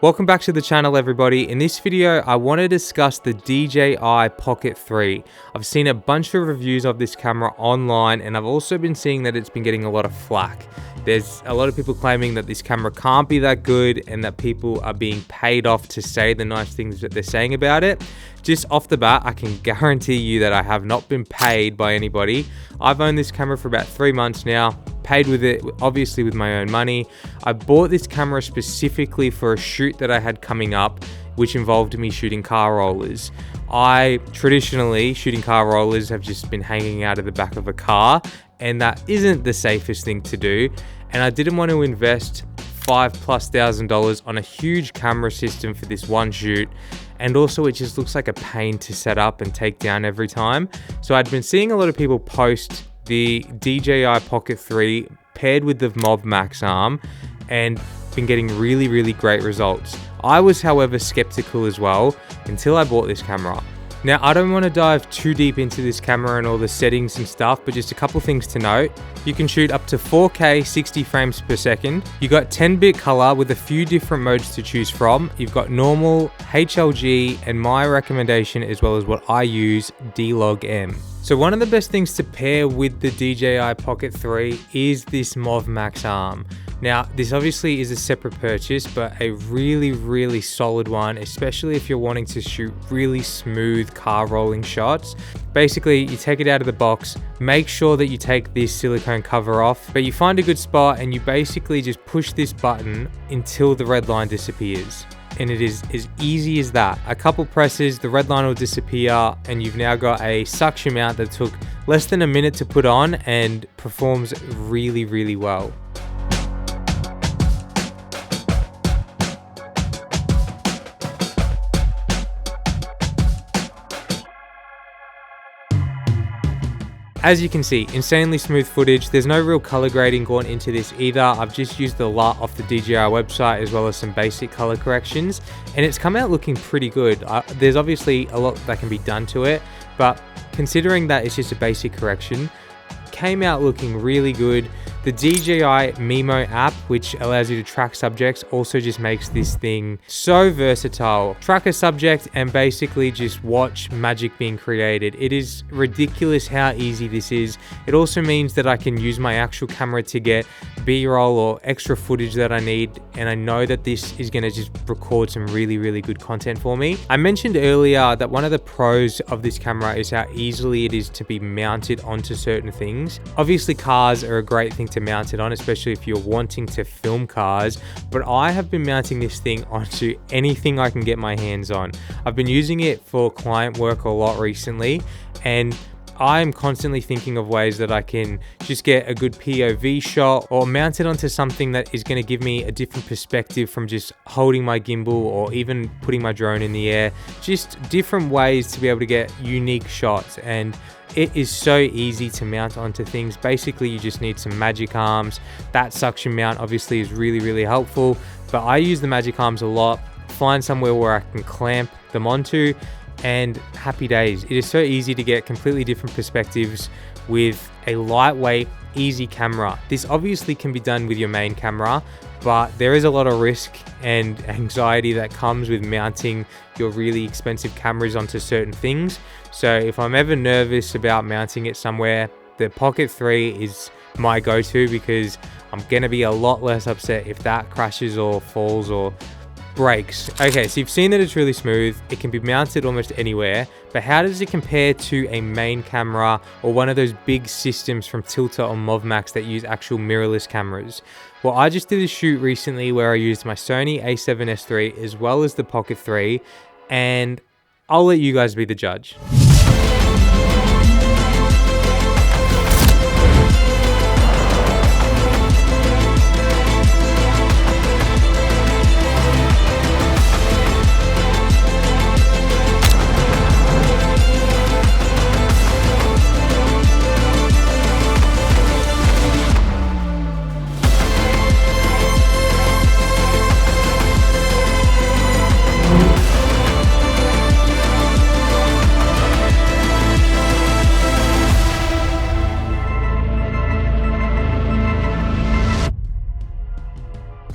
Welcome back to the channel, everybody. In this video, I want to discuss the DJI Pocket 3. I've seen a bunch of reviews of this camera online, and I've also been seeing that it's been getting a lot of flack. There's a lot of people claiming that this camera can't be that good and that people are being paid off to say the nice things that they're saying about it. Just off the bat, I can guarantee you that I have not been paid by anybody. I've owned this camera for about 3 months now, paid with it, obviously with my own money. I bought this camera specifically for a shoot that I had coming up, which involved me shooting car rollers. Traditionally, shooting car rollers have just been hanging out of the back of a car, and that isn't the safest thing to do. And I didn't want to invest $5,000+ on a huge camera system for this one shoot. And also it just looks like a pain to set up and take down every time. So I'd been seeing a lot of people post the DJI Pocket 3 paired with the Mob Max arm and been getting really great results. I was, however, skeptical as well until I bought this camera. Now, I don't want to dive too deep into this camera and all the settings and stuff, but just a couple things to note. You can shoot up to 4K 60 frames per second. You got 10-bit color with a few different modes to choose from. You've got normal, HLG, and my recommendation, as well as what I use, D-Log-M. So one of the best things to pair with the DJI Pocket 3 is this Mob Max arm. Now, this obviously is a separate purchase, but a really solid one, especially if you're wanting to shoot really smooth car rolling shots. Basically, you take it out of the box, make sure that you take this silicone cover off, but you find a good spot and you basically just push this button until the red line disappears. And it is as easy as that. A couple presses, the red line will disappear, and you've now got a suction mount that took less than a minute to put on and performs really well. As you can see, insanely smooth footage. There's no real color grading going into this either. I've just used the LUT off the DJI website as well as some basic color corrections, and it's come out looking pretty good. There's obviously a lot that can be done to it, but considering that it's just a basic correction, came out looking really good. The DJI Mimo app, which allows you to track subjects, also just makes this thing so versatile. Track a subject and basically just watch magic being created. It is ridiculous how easy this is. It also means that I can use my actual camera to get B-roll or extra footage that I need, and I know that this is going to just record some really good content for me. I mentioned earlier that one of the pros of this camera is how easily it is to be mounted onto certain things. Obviously, cars are a great thing to mount it on, especially if you're wanting to film cars, but I have been mounting this thing onto anything I can get my hands on. I've been using it for client work a lot recently, and I'm constantly thinking of ways that I can just get a good POV shot or mount it onto something that is going to give me a different perspective from just holding my gimbal or even putting my drone in the air. Just different ways to be able to get unique shots, and it is so easy to mount onto things. Basically, you just need some magic arms. That suction mount obviously is really helpful, but I use the magic arms a lot. Find somewhere where I can clamp them onto, and happy days. It is so easy to get completely different perspectives with a lightweight, easy camera. This obviously can be done with your main camera, but there is a lot of risk and anxiety that comes with mounting your really expensive cameras onto certain things. So if I'm ever nervous about mounting it somewhere, the Pocket 3 is my go-to, because I'm gonna be a lot less upset if that crashes or falls or breaks. Okay, so you've seen that it's really smooth. It can be mounted almost anywhere, but how does it compare to a main camera or one of those big systems from Tilta or Mob Max that use actual mirrorless cameras? Well, I just did a shoot recently where I used my Sony a7S III as well as the Pocket 3, and I'll let you guys be the judge.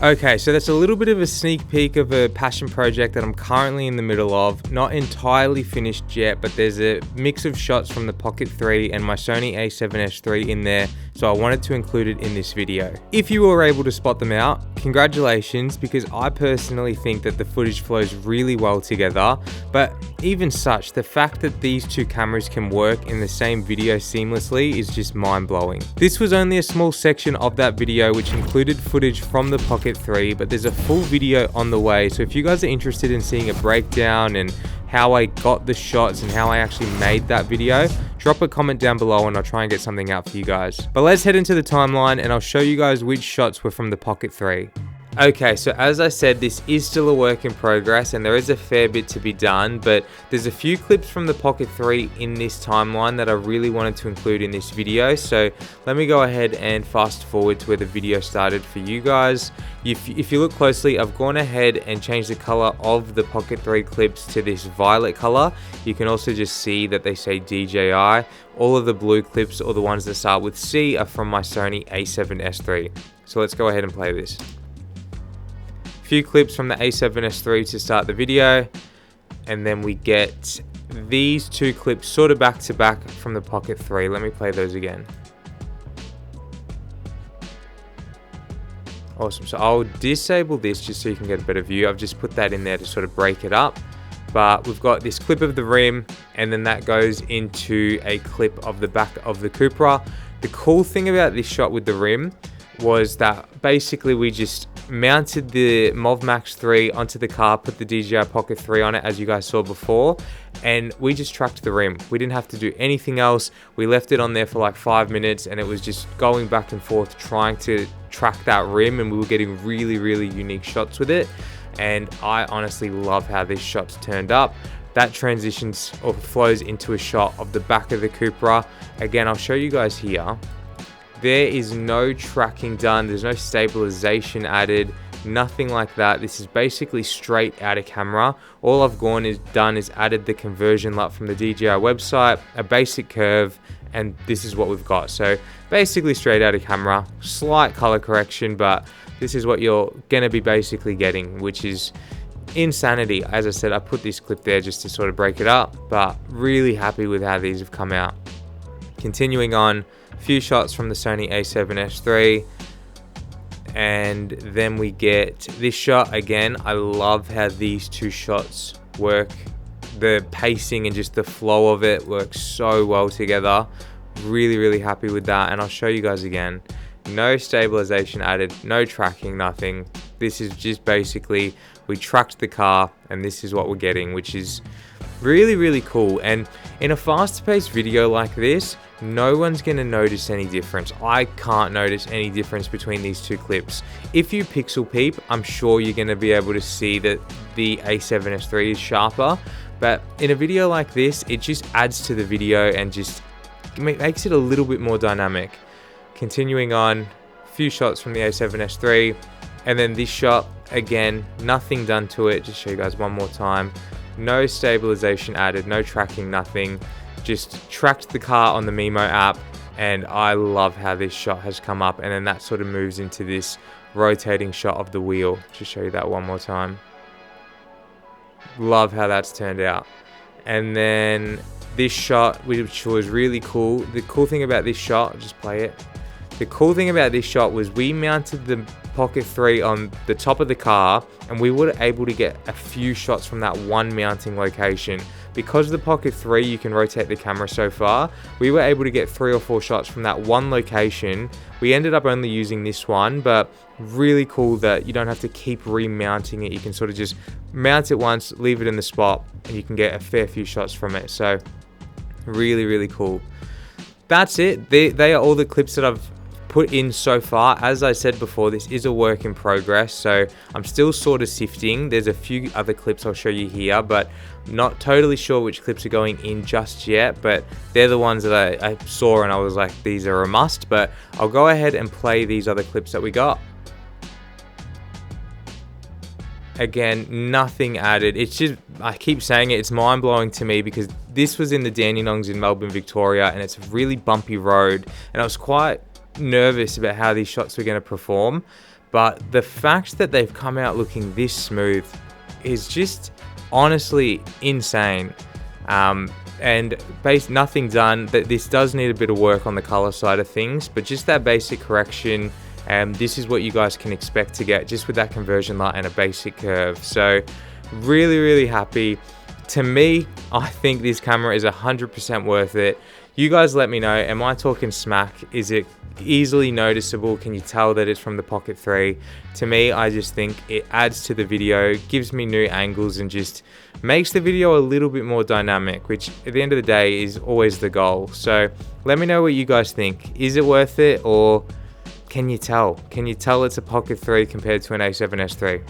Okay, so that's a little bit of a sneak peek of a passion project that I'm currently in the middle of. Not entirely finished yet, but there's a mix of shots from the Pocket 3 and my Sony a7S III in there, so I wanted to include it in this video. If you were able to spot them out, congratulations, because I personally think that the footage flows really well together, but even such, the fact that these two cameras can work in the same video seamlessly is just mind-blowing. This was only a small section of that video which included footage from the Pocket 3, but there's a full video on the way, so if you guys are interested in seeing a breakdown and how I got the shots and how I actually made that video, drop a comment down below and I'll try and get something out for you guys. But let's head into the timeline and I'll show you guys which shots were from the Pocket 3. Okay, so as I said, this is still a work in progress and there is a fair bit to be done, but there's a few clips from the Pocket 3 in this timeline that I really wanted to include in this video. So let me go ahead and fast forward to where the video started for you guys. If you look closely, I've gone ahead and changed the color of the Pocket 3 clips to this violet color. You can also just see that they say DJI. All of the blue clips, or the ones that start with C, are from my Sony a7S III. So let's go ahead and play this. Few clips from the a7S III to start the video, and then we get these two clips sort of back to back from the Pocket 3. Let me play those again. Awesome, so I'll disable this just so you can get a better view. I've just put that in there to sort of break it up, but we've got this clip of the rim and then that goes into a clip of the back of the Cupra. The cool thing about this shot with the rim was that basically we just mounted the Mov Max 3 onto the car, put the DJI Pocket 3 on it as you guys saw before, and we just tracked the rim. We didn't have to do anything else. We left it on there for like 5 minutes and it was just going back and forth trying to track that rim, and we were getting really, really unique shots with it. And I honestly love how this shot's turned up. That transitions or flows into a shot of the back of the Cupra. Again, I'll show you guys here. There is no tracking done, there's no stabilization added, nothing like that. This is basically straight out of camera. All I've done is added the conversion LUT from the DJI website, a basic curve, and this is what we've got. So basically straight out of camera, slight color correction, but this is what you're gonna be basically getting, which is insanity. As I said, I put this clip there just to sort of break it up, but really happy with how these have come out. Continuing on, few shots from the Sony a7S III, and then we get this shot again. I love how these two shots work. The pacing and just the flow of it works so well together. Really, really happy with that, and I'll show you guys again. No stabilization added, no tracking, nothing. This is just basically, we tracked the car and this is what we're getting, which is really, really cool. And in a fast-paced video like this, no one's going to notice any difference. I can't notice any difference between these two clips. If you pixel peep, I'm sure you're going to be able to see that the a7S III is sharper, but in a video like this, it just adds to the video and just makes it a little bit more dynamic. Continuing on, few shots from the a7S III, and then this shot, again, nothing done to it. Just show you guys one more time. No stabilization added, no tracking, nothing. Just tracked the car on the Mimo app, and I love how this shot has come up, and then that sort of moves into this rotating shot of the wheel. Just show you that one more time. Love how that's turned out. And then this shot, which was really cool. The cool thing about this shot, I'll just play it. The cool thing about this shot was we mounted the Pocket 3 on the top of the car, and we were able to get a few shots from that one mounting location. Because the Pocket 3, you can rotate the camera so far, we were able to get 3 or 4 shots from that one location. We ended up only using this one, but really cool that you don't have to keep remounting it. You can sort of just mount it once, leave it in the spot, and you can get a fair few shots from it. So really, really cool. That's it. They are all the clips that I've put in so far. As I said before, this is a work in progress, so I'm still sort of sifting. There's a few other clips I'll show you here, but not totally sure which clips are going in just yet, but they're the ones that I saw and I was like, these are a must. But I'll go ahead and play these other clips that we got. Again, nothing added. It's just, I keep saying it, it's mind-blowing to me because this was in the Dandenongs in Melbourne, Victoria, and it's a really bumpy road, and I was quite nervous about how these shots were going to perform, but the fact that they've come out looking this smooth is just honestly insane. And nothing done. That this does need a bit of work on the color side of things, but just that basic correction, this is what you guys can expect to get just with that conversion light and a basic curve. So really happy. To me, I think this camera is 100% worth it. You guys let me know, am I talking smack? Is it easily noticeable? Can you tell that it's from the Pocket 3? To me, I just think it adds to the video, gives me new angles, and just makes the video a little bit more dynamic, which at the end of the day is always the goal. So let me know what you guys think. Is it worth it, or can you tell? Can you tell it's a Pocket 3 compared to an A7S III?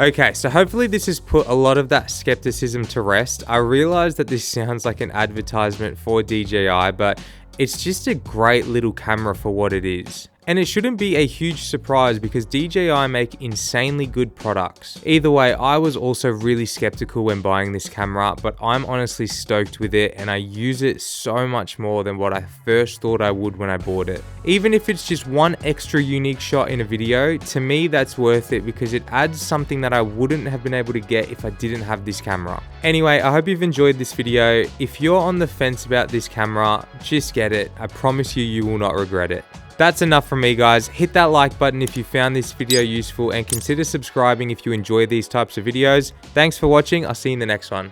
Okay, so hopefully this has put a lot of that skepticism to rest. I realize that this sounds like an advertisement for DJI, but it's just a great little camera for what it is. And it shouldn't be a huge surprise because DJI make insanely good products. Either way, I was also really skeptical when buying this camera, but I'm honestly stoked with it, and I use it so much more than what I first thought I would when I bought it. Even if it's just one extra unique shot in a video, to me that's worth it because it adds something that I wouldn't have been able to get if I didn't have this camera. Anyway, I hope you've enjoyed this video. If you're on the fence about this camera, just get it. I promise you, you will not regret it. That's enough from me, guys. Hit that like button if you found this video useful, and consider subscribing if you enjoy these types of videos. Thanks for watching. I'll see you in the next one.